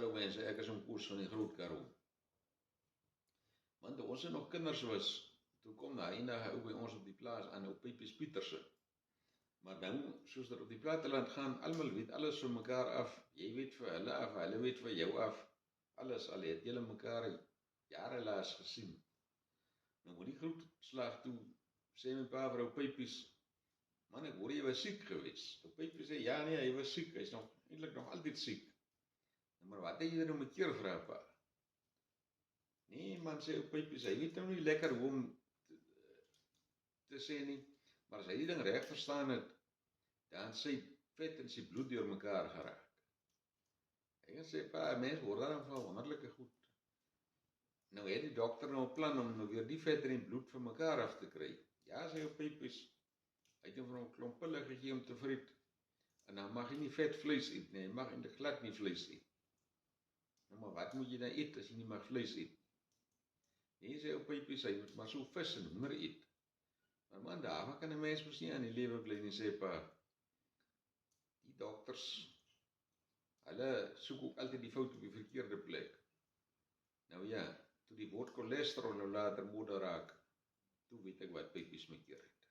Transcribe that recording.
hallo mense, ek is Koos van die Groot Karoo. Want toe ons nog kinders was, toe kom daar eendag 'n ou by ons op die plaas aan, ou Pipies Pieterse. Maar nou, soos dit op die platteland gaan, almal weet alles van mekaar af. Jy weet vir hulle af, hulle weet vir jou af. Alles, al het julle mekaar jare laas gesien. Nou met die groetslag toe, sê my pa vir ou Pipies, man, ek hoor jy was siek gewees. Ou Pipies sê, ja nee, hy was siek, hy is eintlik nog altyd siek. Maar wat het jy nou met keer vra, pa? Nee, man, sê ou Pipies, hy weet nou nie lekker hoe om te sê nie, maar as hy die ding reg verstaan het, dan sy vet en sy bloed deur mekaar geraak. Ek sê, pa, mens word dan van wonderlike goed. Nou het die dokter nou 'n plan om nou weer die vet en die bloed van mekaar af te kry. Ja, sê ou Pipies, hy het hom vir 'n klomp pille gegee om te vreet, en dan mag hy nie vet vleis eet nie, hy mag eintlik glad nie vleis eet. Nou, maar wat moet jy dan eet as jy nie mag vleis eet? Nee, sê ou Pipies, hy moet maar so vis en hoender eet. Maar man, daarvan kan 'n mens mos nie aan die lewe bly nie, sê pa. Die dokters, hulle soek ook altyd die fout op die verkeerde plek. Nou ja, toe die woord cholesterol nou later mode raak, toe weet ek wat Pipies my keer het.